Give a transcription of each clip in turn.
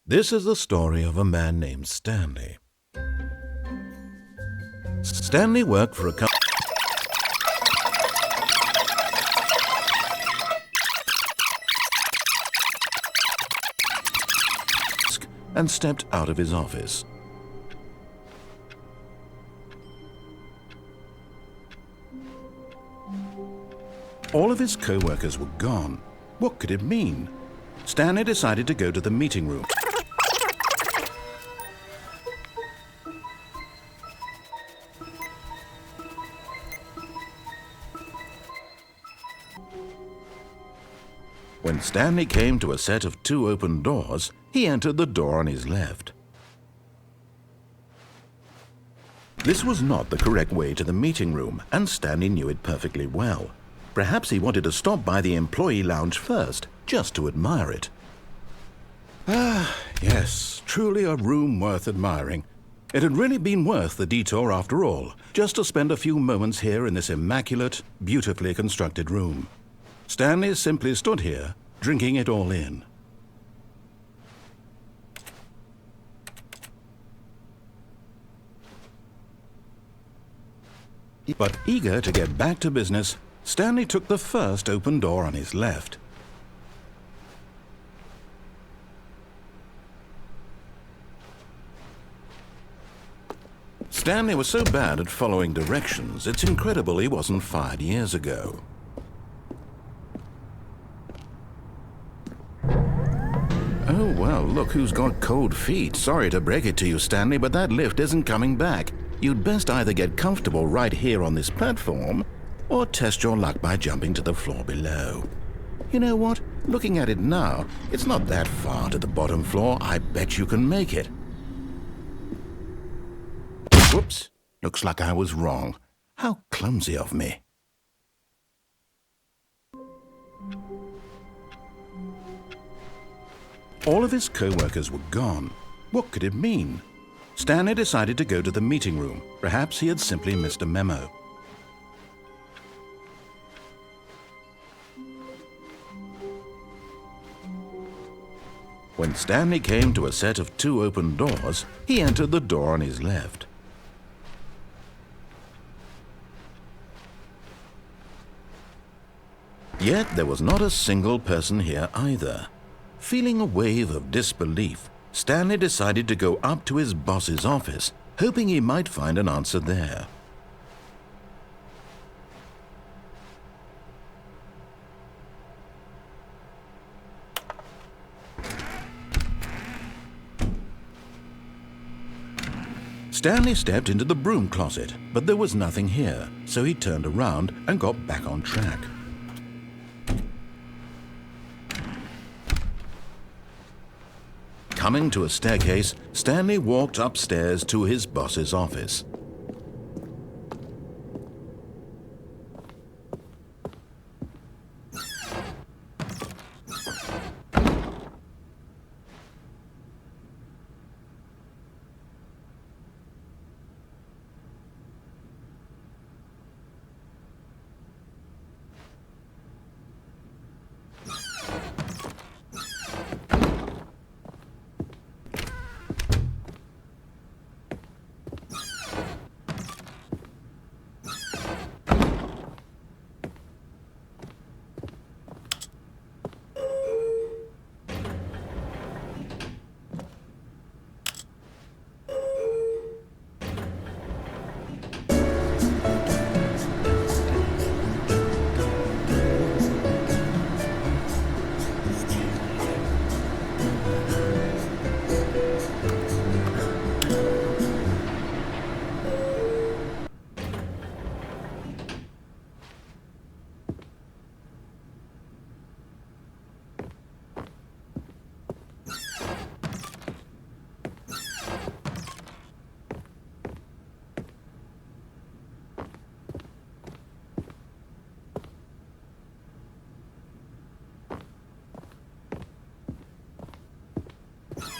This is the story of a man named Stanley. Stanley worked for a company and stepped out of his office. All of his co-workers were gone. What could it mean? Stanley decided to go to the meeting room. When Stanley came to a set of 2 open doors, he entered the door on his left. This was not the correct way to the meeting room, and Stanley knew it perfectly well. Perhaps he wanted to stop by the employee lounge first, just to admire it. Ah, yes, truly a room worth admiring. It had really been worth the detour after all, just to spend a few moments here in this immaculate, beautifully constructed room. Stanley simply stood here, drinking it all in. But eager to get back to business, Stanley took the first open door on his left. Stanley was so bad at following directions, it's incredible he wasn't fired years ago. Oh, well, look who's got cold feet. Sorry to break it to you, Stanley, but that lift isn't coming back. You'd best either get comfortable right here on this platform, or test your luck by jumping to the floor below. You know what? Looking at it now, it's not that far to the bottom floor. I bet you can make it. Whoops. Looks like I was wrong. How clumsy of me. All of his co-workers were gone. What could it mean? Stanley decided to go to the meeting room. Perhaps he had simply missed a memo. When Stanley came to a set of 2 open doors, he entered the door on his left. Yet there was not a single person here either. Feeling a wave of disbelief, Stanley decided to go up to his boss's office, hoping he might find an answer there. Stanley stepped into the broom closet, but there was nothing here, so he turned around and got back on track. Coming to a staircase, Stanley walked upstairs to his boss's office.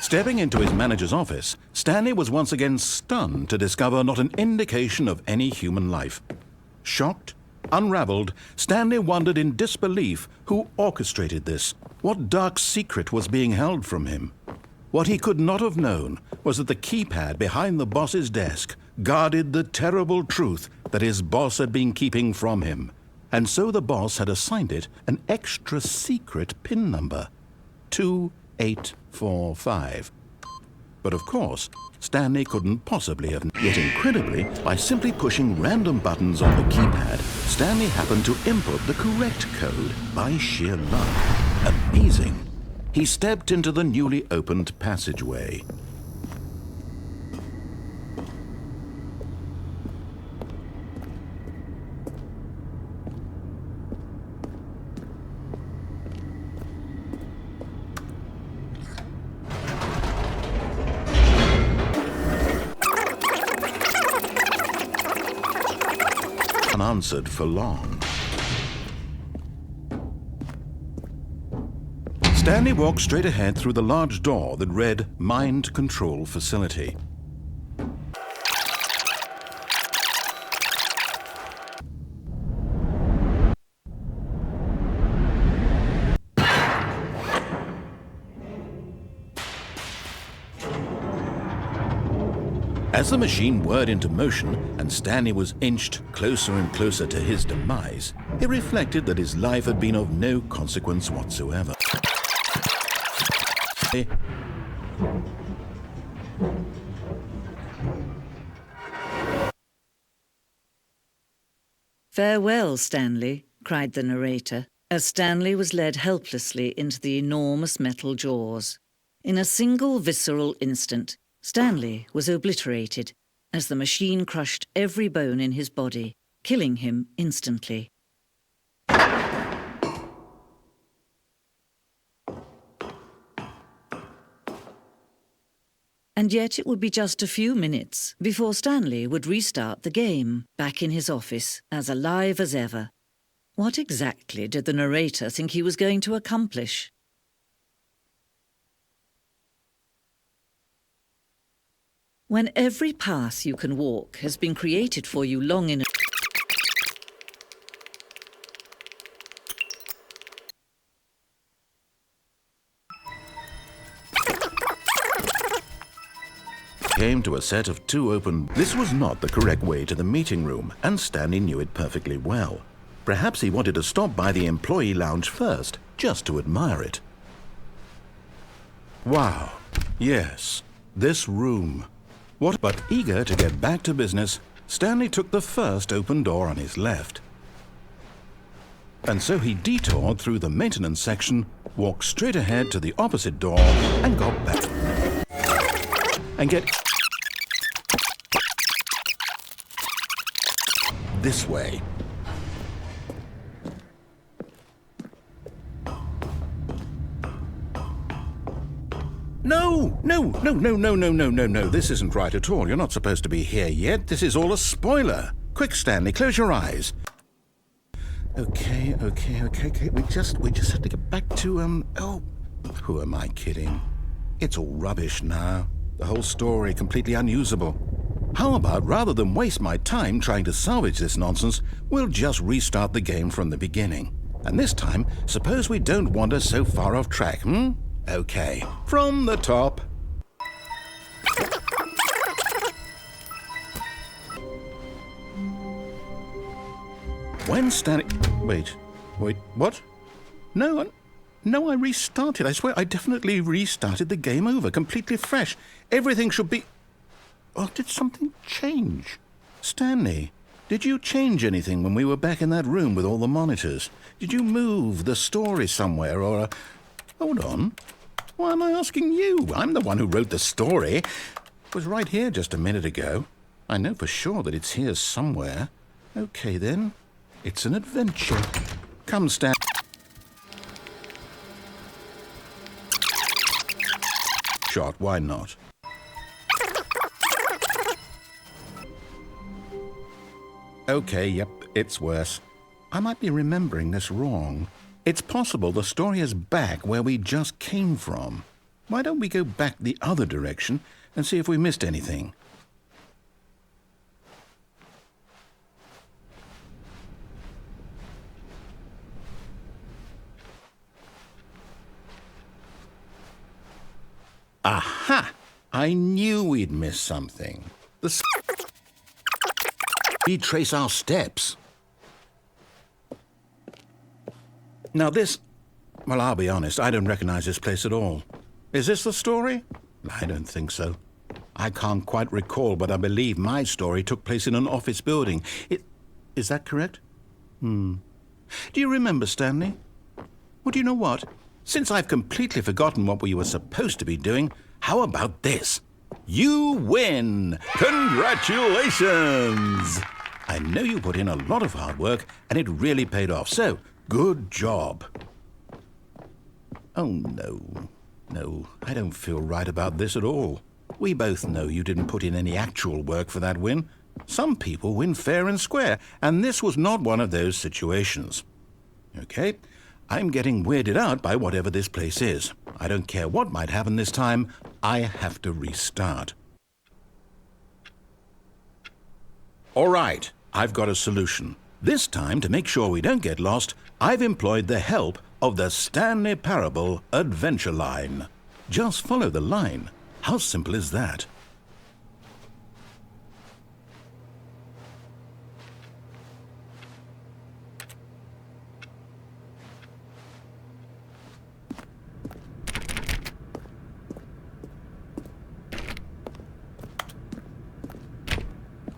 Stepping into his manager's office, Stanley was once again stunned to discover not an indication of any human life. Shocked, unraveled, Stanley wondered in disbelief who orchestrated this. What dark secret was being held from him? What he could not have known was that the keypad behind the boss's desk guarded the terrible truth that his boss had been keeping from him. And so the boss had assigned it an extra secret PIN number, 2845. But of course, Stanley couldn't possibly have. Yet incredibly, by simply pushing random buttons on the keypad, Stanley happened to input the correct code by sheer luck. Amazing. He stepped into the newly opened passageway. Unanswered for long. Stanley walked straight ahead through the large door that read Mind Control Facility. As the machine whirred into motion and Stanley was inched closer and closer to his demise, he reflected that his life had been of no consequence whatsoever. "Farewell, Stanley," cried the narrator, as Stanley was led helplessly into the enormous metal jaws. In a single visceral instant, Stanley was obliterated as the machine crushed every bone in his body, killing him instantly. And yet it would be just a few minutes before Stanley would restart the game, back in his office, as alive as ever. What exactly did the narrator think he was going to accomplish? When every path you can walk has been created for you long in came to a set of two open. This was not the correct way to the meeting room, and Stanley knew it perfectly well. Perhaps he wanted to stop by the employee lounge first, just to admire it. Wow, yes, this room. What? But eager to get back to business, Stanley took the first open door on his left. And so he detoured through the maintenance section, walked straight ahead to the opposite door, and got back. And get this way. No, this isn't right at all. You're not supposed to be here yet. This is all a spoiler. Quick, Stanley, close your eyes. Okay. We just have to get back to, oh, who am I kidding? It's all rubbish now. The whole story completely unusable. How about, rather than waste my time trying to salvage this nonsense, we'll just restart the game from the beginning. And this time, suppose we don't wander so far off track, Okay, from the top. When Stanley... Wait, what? No, I restarted. I swear I definitely restarted the game over, completely fresh. Everything should be... Oh, did something change? Stanley, did you change anything when we were back in that room with all the monitors? Did you move the story somewhere or... Hold on. Why am I asking you? I'm the one who wrote the story. It was right here just a minute ago. I know for sure that it's here somewhere. Okay, then. It's an adventure. Come, Stan. Shot, why not? Okay, yep, it's worse. I might be remembering this wrong. It's possible the story is back where we just came from. Why don't we go back the other direction and see if we missed anything? Aha! I knew we'd miss something. Retrace our steps. Now this... Well, I'll be honest, I don't recognize this place at all. Is this the story? I don't think so. I can't quite recall, but I believe my story took place in an office building. Is that correct? Do you remember, Stanley? Well, do you know what? Since I've completely forgotten what we were supposed to be doing, how about this? You win! Congratulations! I know you put in a lot of hard work, and it really paid off, so good job. Oh, no. No, I don't feel right about this at all. We both know you didn't put in any actual work for that win. Some people win fair and square, and this was not one of those situations. Okay, I'm getting weirded out by whatever this place is. I don't care what might happen this time. I have to restart. All right, I've got a solution. This time, to make sure we don't get lost, I've employed the help of the Stanley Parable Adventure Line. Just follow the line. How simple is that?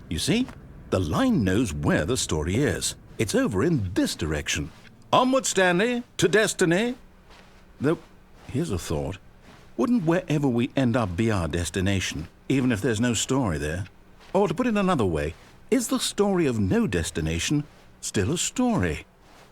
You see? The line knows where the story is. It's over in this direction. Onward, Stanley, to destiny. Though, here's a thought. Wouldn't wherever we end up be our destination, even if there's no story there? Or to put it another way, is the story of no destination still a story?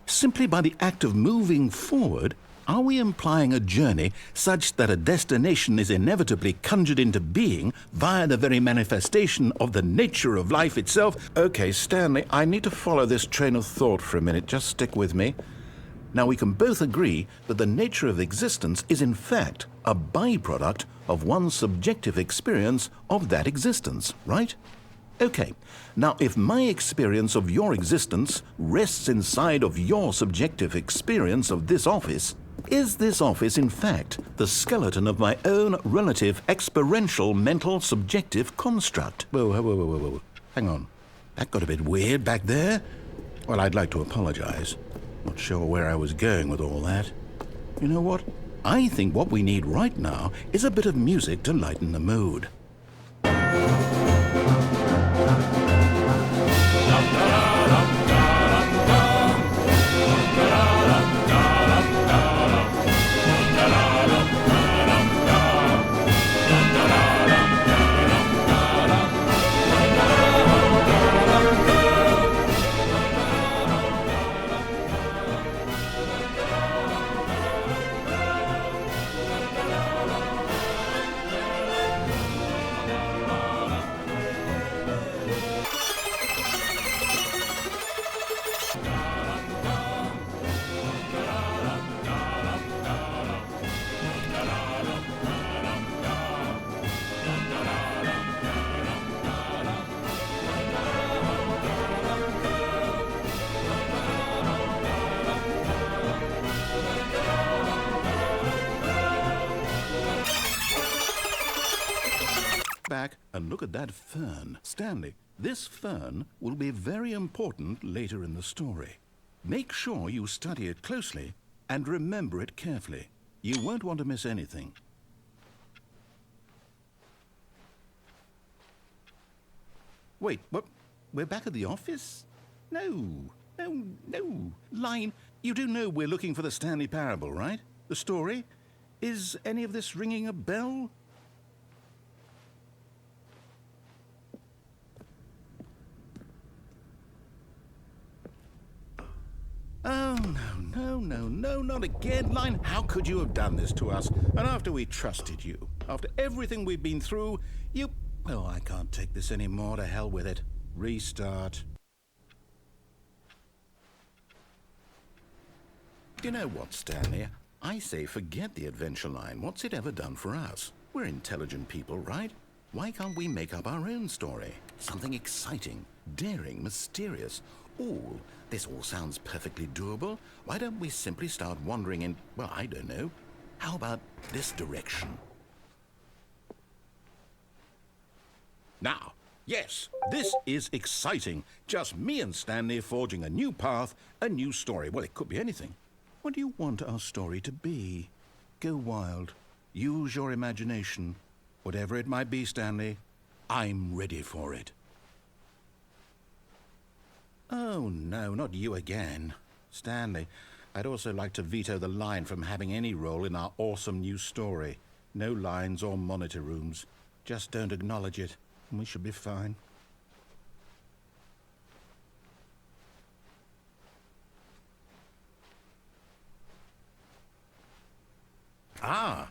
Simply by the act of moving forward, are we implying a journey such that a destination is inevitably conjured into being via the very manifestation of the nature of life itself? Okay, Stanley, I need to follow this train of thought for a minute. Just stick with me. Now, we can both agree that the nature of existence is in fact a byproduct of one's subjective experience of that existence, right? Okay, now if my experience of your existence rests inside of your subjective experience of this office, is this office in fact the skeleton of my own relative experiential mental subjective construct? Whoa. Hang on. That got a bit weird back there. Well, I'd like to apologize. Not sure where I was going with all that. You know what? I think what we need right now is a bit of music to lighten the mood. Back and look at that fern. Stanley, this fern will be very important later in the story. Make sure you study it closely and remember it carefully. You won't want to miss anything. Wait, what? We're back at the office? No. Line, you do know we're looking for the Stanley Parable, right? The story? Is any of this ringing a bell? Oh, no, not again, Line. How could you have done this to us? And after we trusted you, after everything we've been through, you... Oh, I can't take this anymore. To hell with it. Restart. You know what, Stanley? I say forget the adventure line. What's it ever done for us? We're intelligent people, right? Why can't we make up our own story? Something exciting, daring, mysterious. Ooh, this all sounds perfectly doable. Why don't we simply start wandering in, well, I don't know. How about this direction? Now, yes, this is exciting. Just me and Stanley forging a new path, a new story. Well, it could be anything. What do you want our story to be? Go wild. Use your imagination. Whatever it might be, Stanley, I'm ready for it. Oh, no, not you again. Stanley, I'd also like to veto the line from having any role in our awesome new story. No lines or monitor rooms. Just don't acknowledge it, and we should be fine. Ah!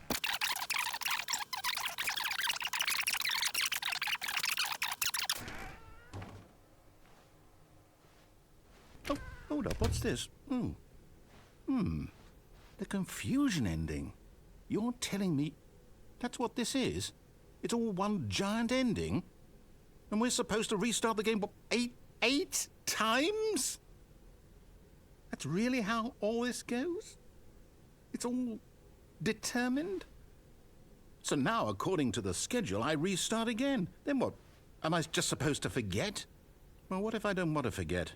Oh, hold up, what's this? The confusion ending. You're telling me that's what this is? It's all one giant ending? And we're supposed to restart the game, what, eight times? That's really how all this goes? It's all determined? So now, according to the schedule, I restart again. Then what? Am I just supposed to forget? Well, what if I don't want to forget?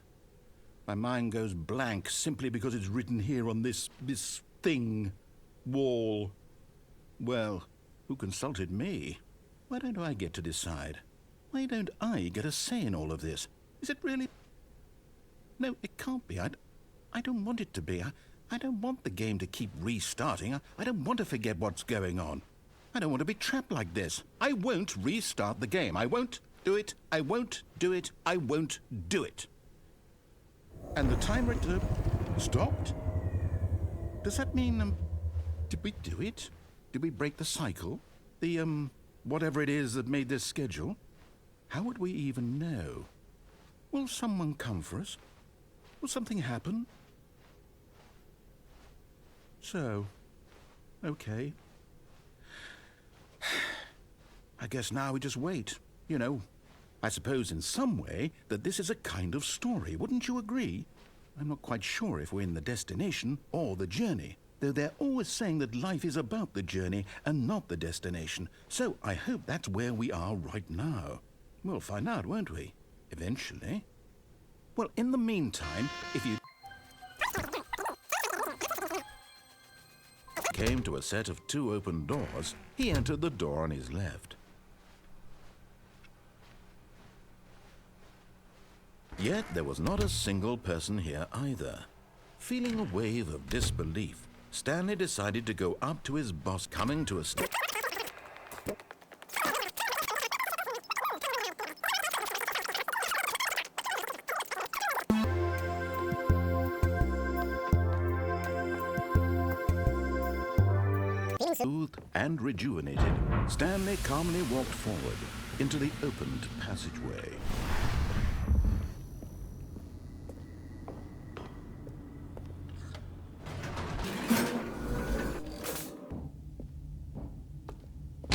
My mind goes blank simply because it's written here on this thing, wall. Well, who consulted me? Why don't I get to decide? Why don't I get a say in all of this? Is it really? No, it can't be. I don't want it to be. I don't want the game to keep restarting. I don't want to forget what's going on. I don't want to be trapped like this. I won't restart the game. I won't do it. I won't do it. I won't do it. And the timer stopped? Does that mean, did we do it? Did we break the cycle? The, whatever it is that made this schedule? How would we even know? Will someone come for us? Will something happen? So, okay. I guess now we just wait. You know, I suppose in some way that this is a kind of story. Wouldn't you agree? I'm not quite sure if we're in the destination or the journey, though they're always saying that life is about the journey and not the destination. So I hope that's where we are right now. We'll find out, won't we? Eventually. Well, in the meantime, if you came to a set of 2 open doors, he entered the door on his left. Yet there was not a single person here either. Feeling a wave of disbelief, Stanley decided to go up to his boss, coming to a stop. Soothed and rejuvenated, Stanley calmly walked forward into the opened passageway.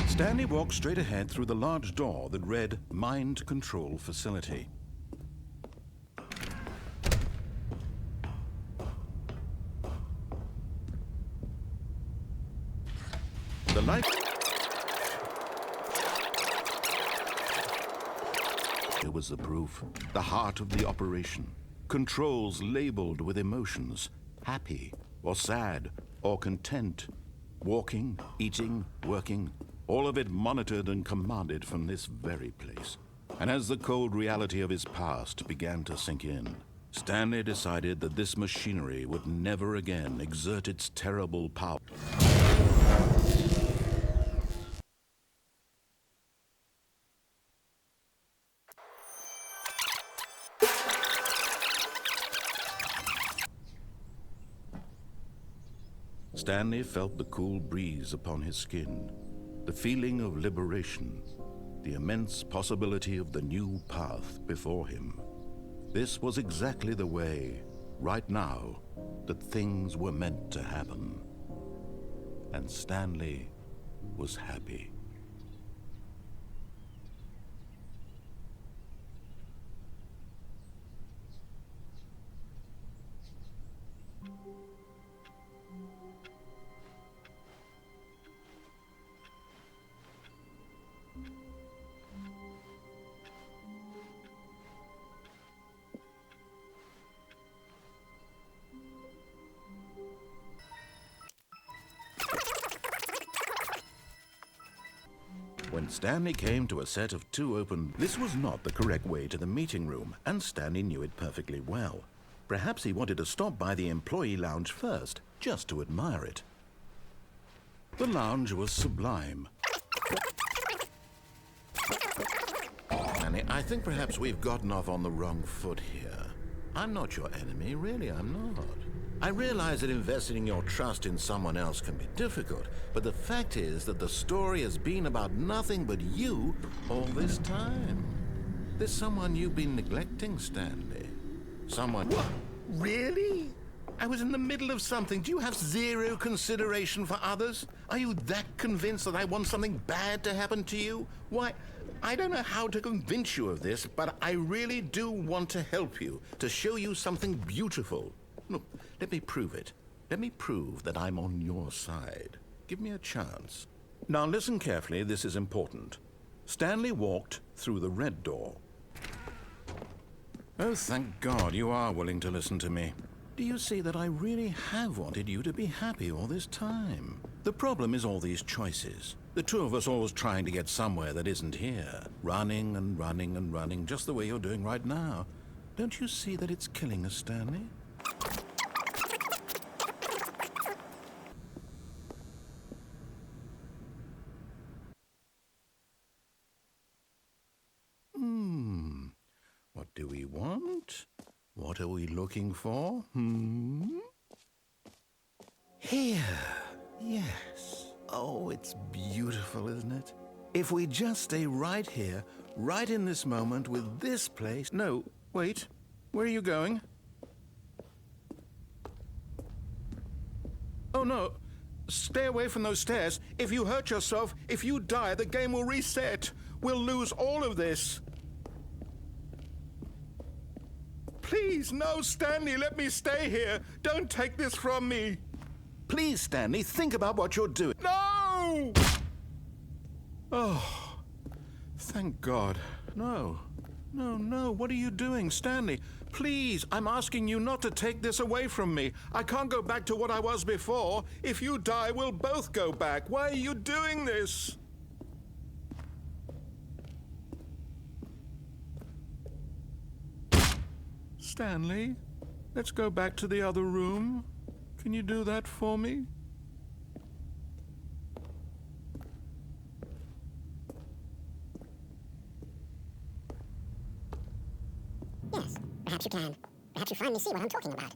Stanley walked straight ahead through the large door that read Mind Control Facility. The light it was the proof, the heart of the operation. Controls labeled with emotions, happy or sad or content. Walking, eating, working, all of it monitored and commanded from this very place. And as the cold reality of his past began to sink in, Stanley decided that this machinery would never again exert its terrible power. Stanley felt the cool breeze upon his skin, the feeling of liberation, the immense possibility of the new path before him. This was exactly the way, right now, that things were meant to happen. And Stanley was happy. When Stanley came to a set of two open... This was not the correct way to the meeting room, and Stanley knew it perfectly well. Perhaps he wanted to stop by the employee lounge first, just to admire it. The lounge was sublime. Stanley, I think perhaps we've gotten off on the wrong foot here. I'm not your enemy, really, I'm not. I realize that investing your trust in someone else can be difficult, but the fact is that the story has been about nothing but you all this time. There's someone you've been neglecting, Stanley. Someone... What? Really? I was in the middle of something. Do you have zero consideration for others? Are you that convinced that I want something bad to happen to you? Why, I don't know how to convince you of this, but I really do want to help you, to show you something beautiful. Look, let me prove it. Let me prove that I'm on your side. Give me a chance. Now listen carefully, this is important. Stanley walked through the red door. Oh, thank God you are willing to listen to me. Do you see that I really have wanted you to be happy all this time? The problem is all these choices. The two of us always trying to get somewhere that isn't here. Running and running and running, just the way you're doing right now. Don't you see that it's killing us, Stanley? What do we want? What are we looking for? Here. Yes. Oh, it's beautiful, isn't it? If we just stay right here, right in this moment with this place... No, wait. Where are you going? Oh, no. Stay away from those stairs. If you hurt yourself, if you die, the game will reset. We'll lose all of this. Please, no, Stanley, let me stay here. Don't take this from me. Please, Stanley, think about what you're doing. No! Oh, thank God. No, what are you doing, Stanley? Please, I'm asking you not to take this away from me. I can't go back to what I was before. If you die, we'll both go back. Why are you doing this? Stanley, let's go back to the other room. Can you do that for me? Yes, perhaps you can. Perhaps you finally see what I'm talking about.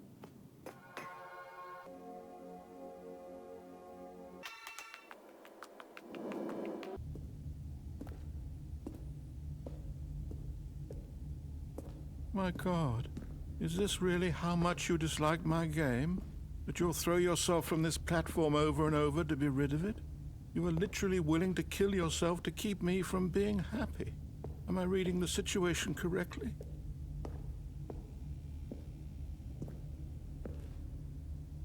My God, is this really how much you dislike my game? That you'll throw yourself from this platform over and over to be rid of it? You are literally willing to kill yourself to keep me from being happy. Am I reading the situation correctly?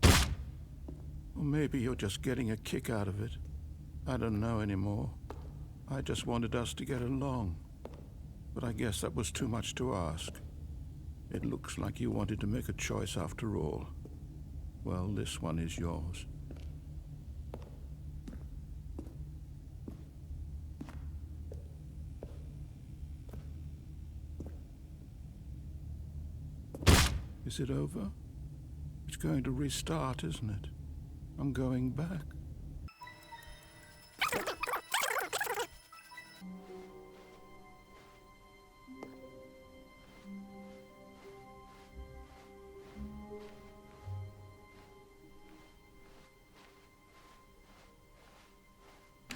Or maybe you're just getting a kick out of it. I don't know anymore. I just wanted us to get along. But I guess that was too much to ask. It looks like you wanted to make a choice after all. Well, this one is yours. Is it over? It's going to restart, isn't it? I'm going back.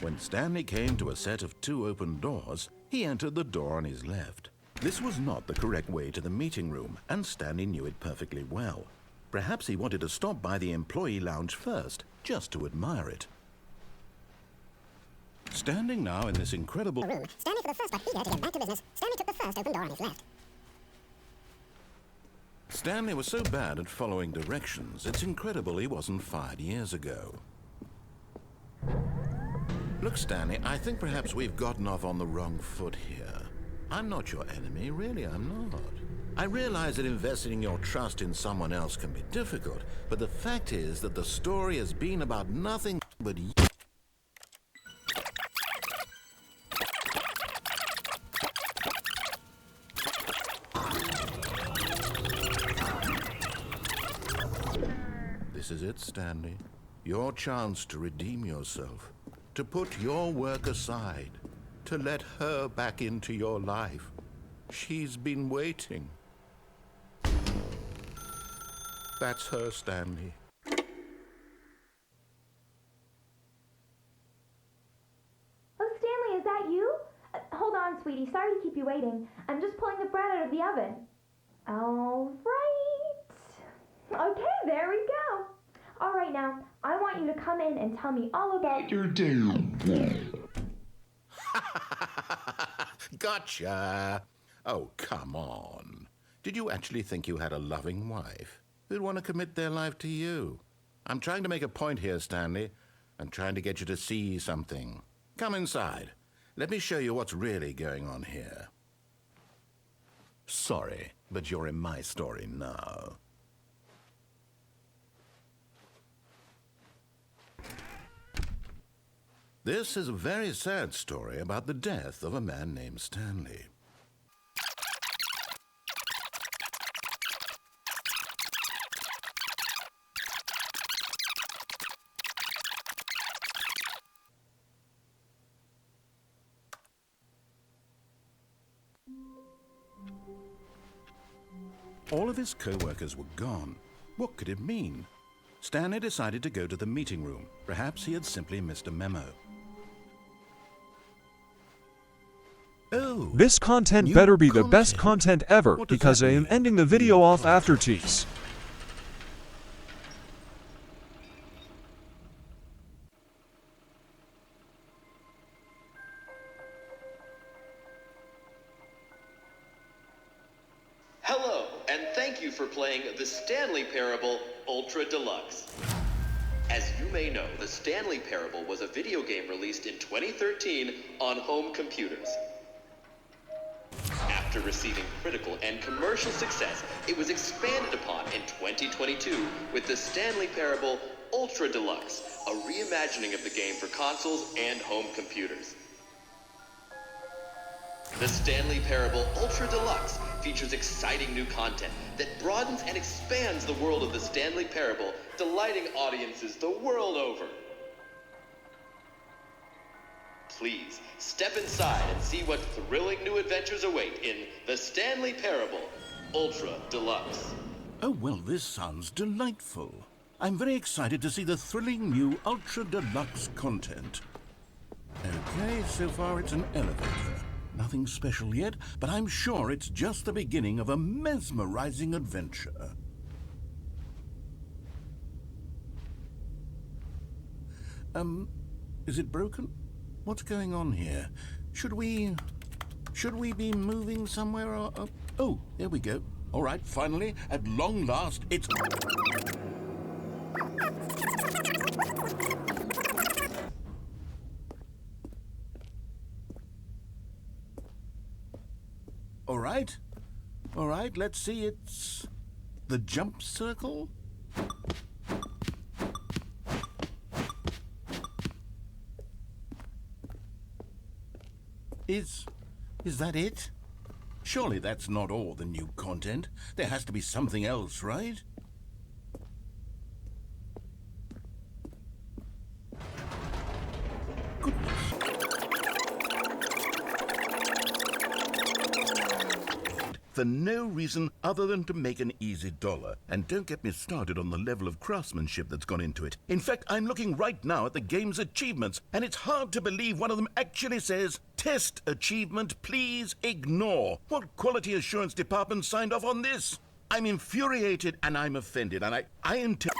When Stanley came to a set of two open doors, he entered the door on his left. This was not the correct way to the meeting room, and Stanley knew it perfectly well. Perhaps he wanted to stop by the employee lounge first, just to admire it. Standing now in this incredible Room. Stanley for the first, but eager to get back to business. Stanley took the first open door on his left. Stanley was so bad at following directions, it's incredible he wasn't fired years ago. Look, Stanley, I think perhaps we've gotten off on the wrong foot here. I'm not your enemy, really, I'm not. I realize that investing your trust in someone else can be difficult, but the fact is that the story has been about nothing but you. Stanley. Your chance to redeem yourself, to put your work aside, to let her back into your life. She's been waiting. That's her, Stanley. Oh, Stanley, is that you? Hold on, sweetie. Sorry to keep you waiting. I'm just pulling the bread out of the oven. All right. Okay, there we go. All right, now, I want you to come in and tell me all about your day. Gotcha! Oh, come on. Did you actually think you had a loving wife who'd want to commit their life to you? I'm trying to make a point here, Stanley. I'm trying to get you to see something. Come inside. Let me show you what's really going on here. Sorry, but you're in my story now. This is a very sad story about the death of a man named Stanley. All of his co-workers were gone. What could it mean? Stanley decided to go to the meeting room. Perhaps he had simply missed a memo. Oh, This content new better be the best content. content ever, What does because that I am mean? ending the video off after tease. Hello, and thank you for playing the Stanley Parable Ultra Deluxe. As you may know, the Stanley Parable was a video game released in 2013 on home computers. After receiving critical and commercial success, it was expanded upon in 2022 with the Stanley Parable Ultra Deluxe, a reimagining of the game for consoles and home computers. The Stanley Parable Ultra Deluxe features exciting new content that broadens and expands the world of the Stanley Parable, delighting audiences the world over. Please, step inside and see what thrilling new adventures await in the Stanley Parable Ultra Deluxe. Oh, well, this sounds delightful. I'm very excited to see the thrilling new Ultra Deluxe content. Okay, so far it's an elevator. Nothing special yet, but I'm sure it's just the beginning of a mesmerizing adventure. Is it broken? What's going on here? Should we be moving somewhere or... Oh, there we go. All right, finally, at long last, it's... All right, let's see, it's the jump circle? Is that it? Surely that's not all the new content. There has to be something else, right? Goodness. For no reason other than to make an easy dollar. And don't get me started on the level of craftsmanship that's gone into it. In fact, I'm looking right now at the game's achievements, and it's hard to believe one of them actually says, "Test achievement, please ignore." What quality assurance department signed off on this? I'm infuriated and I'm offended, and I intend...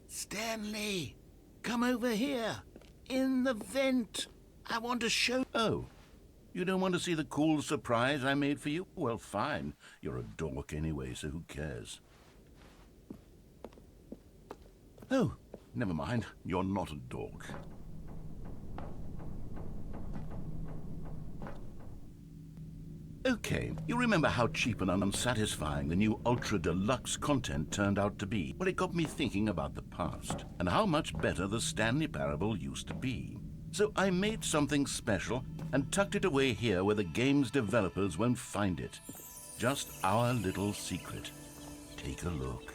Stanley, come over here. In the vent. I want to show... Oh, you don't want to see the cool surprise I made for you? Well, fine. You're a dork anyway, so who cares? Oh, never mind. You're not a dork. Okay. Okay, you remember how cheap and unsatisfying the new Ultra Deluxe content turned out to be? Well, it got me thinking about the past and how much better the Stanley Parable used to be. So I made something special and tucked it away here where the game's developers won't find it. Just our little secret. Take a look.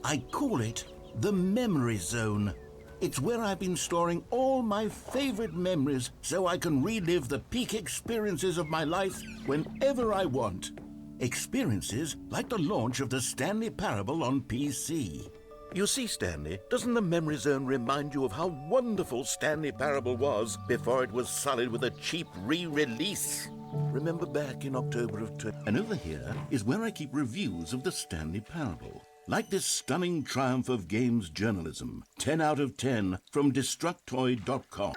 I call it the Memory Zone. It's where I've been storing all my favorite memories so I can relive the peak experiences of my life whenever I want. Experiences like the launch of the Stanley Parable on PC. You see, Stanley, doesn't the Memory Zone remind you of how wonderful Stanley Parable was before it was sullied with a cheap re-release? Remember back in October of... And over here is where I keep reviews of the Stanley Parable. Like this stunning triumph of games journalism. 10 out of 10 from Destructoid.com.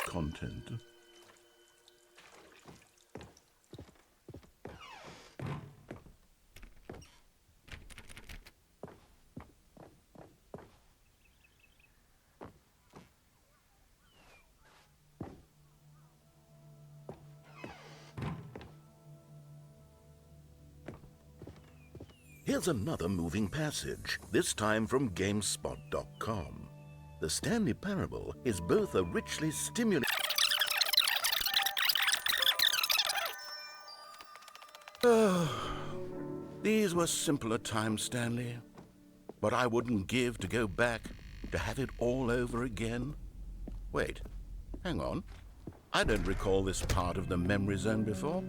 Content. Here's another moving passage, this time from GameSpot.com. The Stanley Parable is both a richly stimulating... These were simpler times, Stanley. But I wouldn't give to go back, to have it all over again. Wait, hang on. I don't recall this part of the Memory Zone before.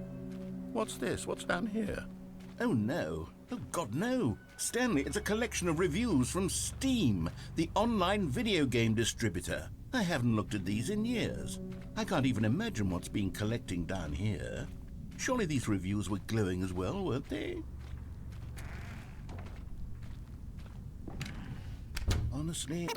What's this? What's down here? Oh, no. Oh, God, no. Stanley, it's a collection of reviews from Steam, the online video game distributor. I haven't looked at these in years. I can't even imagine what's been collecting down here. Surely these reviews were glowing as well, weren't they? Honestly...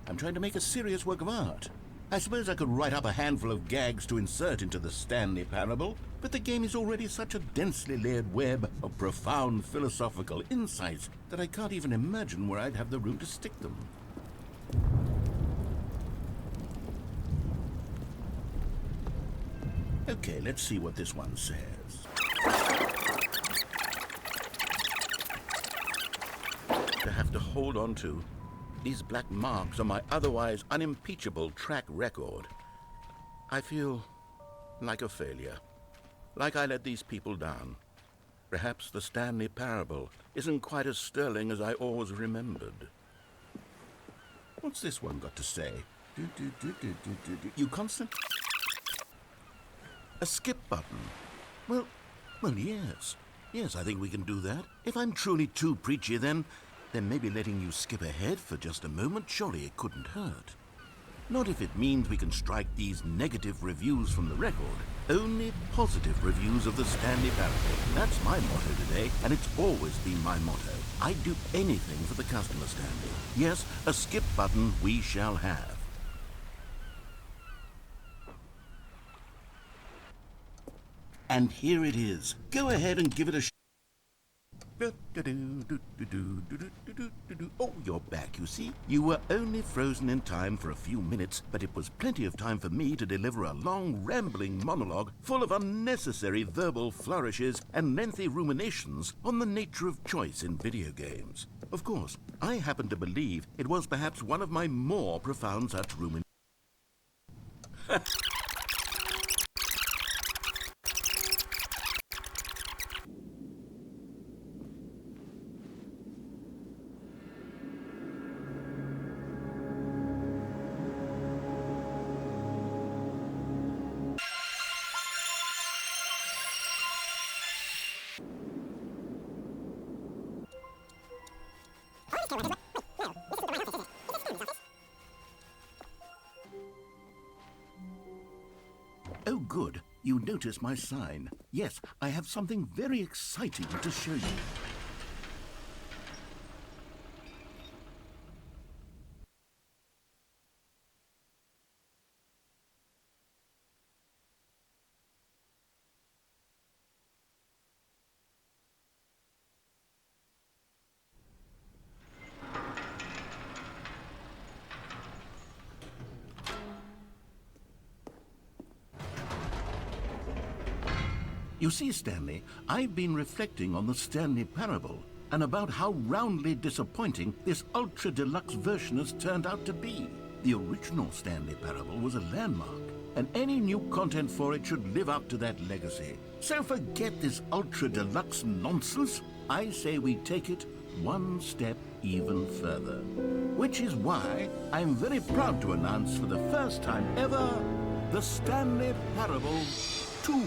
I'm trying to make a serious work of art. I suppose I could write up a handful of gags to insert into the Stanley Parable, but the game is already such a densely layered web of profound philosophical insights that I can't even imagine where I'd have the room to stick them. Okay, let's see what this one says. To have to hold on to. These black marks are my otherwise unimpeachable track record. I feel like a failure. Like I let these people down. Perhaps the Stanley Parable isn't quite as sterling as I always remembered. What's this one got to say? You constant... A skip button. Well, yes. Yes, I think we can do that. If I'm truly too preachy, then maybe letting you skip ahead for just a moment, surely it couldn't hurt. Not if it means we can strike these negative reviews from the record. Only positive reviews of the Stanley Parable. That's my motto today, and it's always been my motto. I'd do anything for the customer, Stanley. Yes, a skip button we shall have. And here it is. Go ahead and give it a Oh, you're back, you see. You were only frozen in time for a few minutes, but it was plenty of time for me to deliver a long, rambling monologue full of unnecessary verbal flourishes and lengthy ruminations on the nature of choice in video games. Of course, I happen to believe it was perhaps one of my more profound such ruminations. Oh, good. You notice my sign. Yes, I have something very exciting to show you. You see, Stanley, I've been reflecting on the Stanley Parable and about how roundly disappointing this Ultra Deluxe version has turned out to be. The original Stanley Parable was a landmark, and any new content for it should live up to that legacy. So forget this Ultra Deluxe nonsense. I say we take it one step even further. Which is why I'm very proud to announce for the first time ever, the Stanley Parable 2.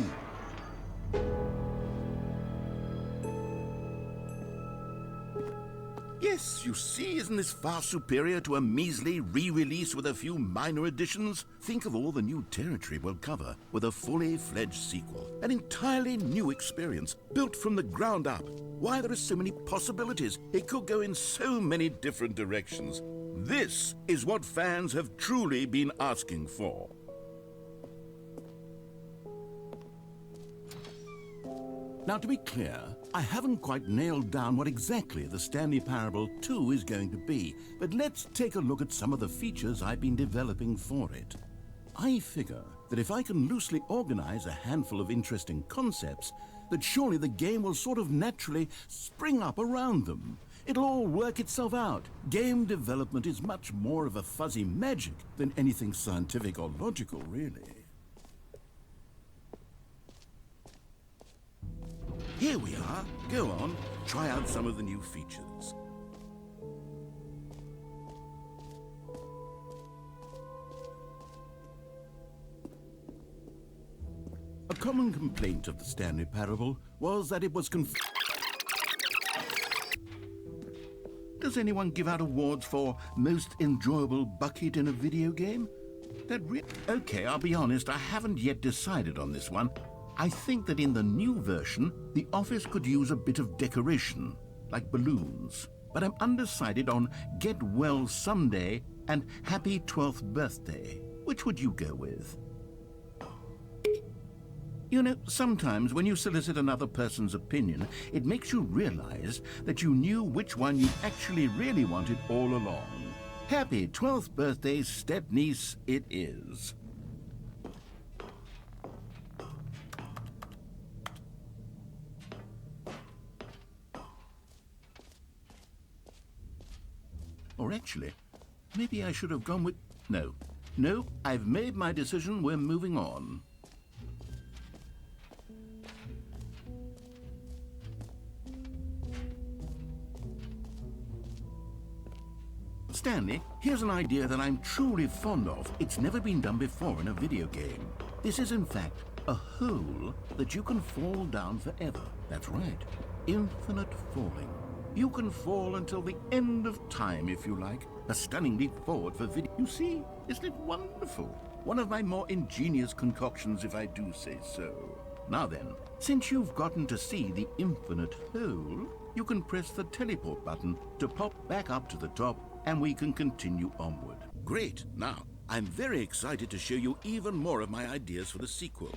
Yes, you see, isn't this far superior to a measly re-release with a few minor additions? Think of all the new territory we'll cover with a fully fledged sequel. An entirely new experience, built from the ground up. Why, there are so many possibilities. It could go in so many different directions. This is what fans have truly been asking for. Now, to be clear, I haven't quite nailed down what exactly the Stanley Parable 2 is going to be, but let's take a look at some of the features I've been developing for it. I figure that if I can loosely organize a handful of interesting concepts, that surely the game will sort of naturally spring up around them. It'll all work itself out. Game development is much more of a fuzzy magic than anything scientific or logical, really. Here we are. Go on, try out some of the new features. A common complaint of the Stanley Parable was that it was Does anyone give out awards for most enjoyable bucket in a video game? Okay, I'll be honest, I haven't yet decided on this one. I think that in the new version, the office could use a bit of decoration, like balloons. But I'm undecided on Get Well Someday and Happy 12th Birthday. Which would you go with? You know, sometimes when you solicit another person's opinion, it makes you realize that you knew which one you actually really wanted all along. Happy 12th birthday, step-niece, it is. Or actually, maybe I should have gone with... No, I've made my decision, we're moving on. Stanley, here's an idea that I'm truly fond of. It's never been done before in a video game. This is, in fact, a hole that you can fall down forever. That's right, infinite falling. You can fall until the end of time, if you like. A stunning leap forward for video. You see, isn't it wonderful? One of my more ingenious concoctions, if I do say so. Now then, since you've gotten to see the infinite hole, you can press the teleport button to pop back up to the top, and we can continue onward. Great. Now, I'm very excited to show you even more of my ideas for the sequel.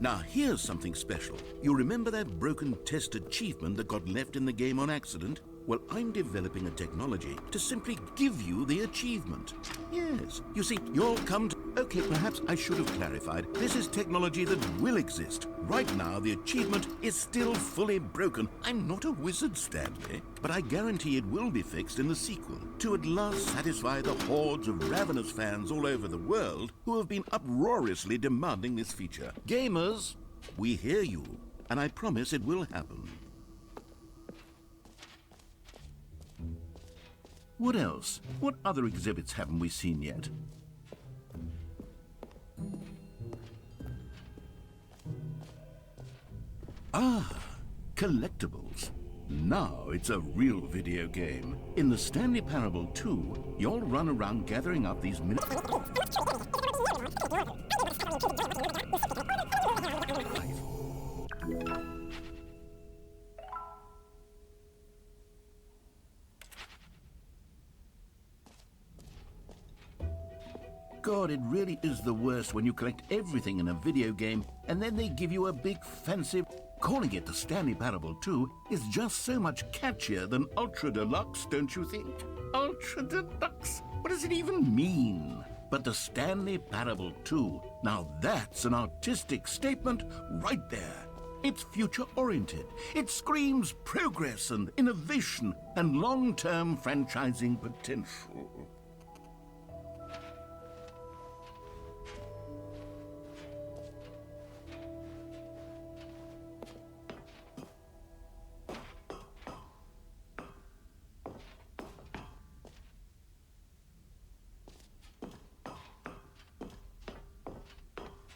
Now, here's something special. You remember that broken test achievement that got left in the game on accident? Well, I'm developing a technology to simply give you the achievement. Yes, you see, you'll come to... Okay, perhaps I should have clarified. This is technology that will exist. Right now, the achievement is still fully broken. I'm not a wizard, Stanley, but I guarantee it will be fixed in the sequel to at last satisfy the hordes of ravenous fans all over the world who have been uproariously demanding this feature. Gamers, we hear you, and I promise it will happen. What else? What other exhibits haven't we seen yet? Ah, collectibles. Now it's a real video game. In the Stanley Parable 2, you'll run around gathering up these God, it really is the worst when you collect everything in a video game and then they give you a big fancy... Calling it the Stanley Parable 2 is just so much catchier than Ultra Deluxe, don't you think? Ultra Deluxe? What does it even mean? But the Stanley Parable 2, now that's an artistic statement right there. It's future-oriented. It screams progress and innovation and long-term franchising potential.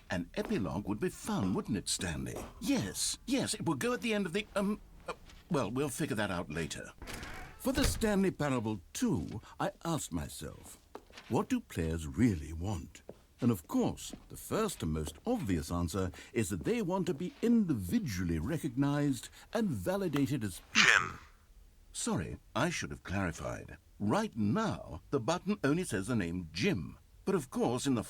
An epilogue would be fun, wouldn't it, Stanley? Yes, it would go at the end of the, well, we'll figure that out later. For the Stanley Parable 2, I asked myself, what do players really want? And of course, the first and most obvious answer is that they want to be individually recognized and validated as... Jim. Sorry, I should have clarified. Right now, the button only says the name Jim. But of course, in the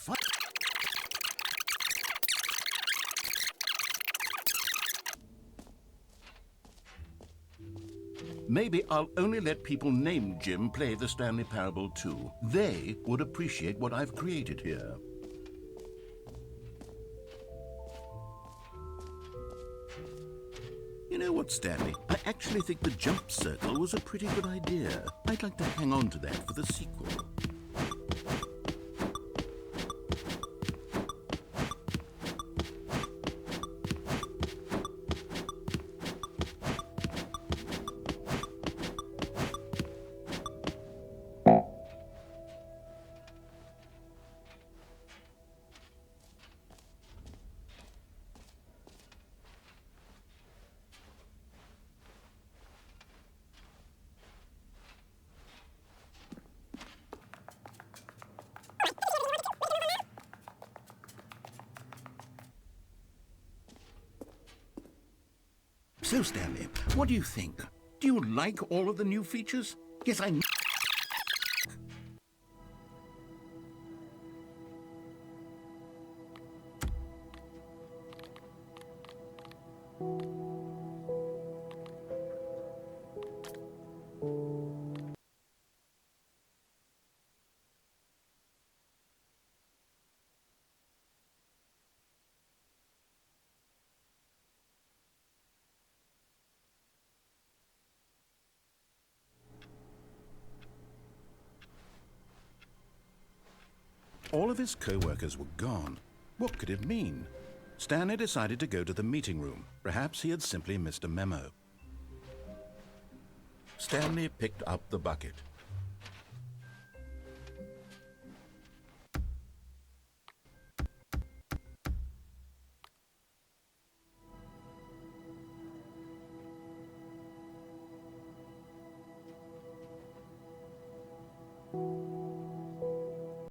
Maybe I'll only let people named Jim play the Stanley Parable 2. They would appreciate what I've created here. You know what, Stanley? I actually think the jump circle was a pretty good idea. I'd like to hang on to that for the sequel. So, Stanley, what do you think? Do you like all of the new features? Yes, I... All of his co-workers were gone. What could it mean? Stanley decided to go to the meeting room. Perhaps he had simply missed a memo. Stanley picked up the bucket.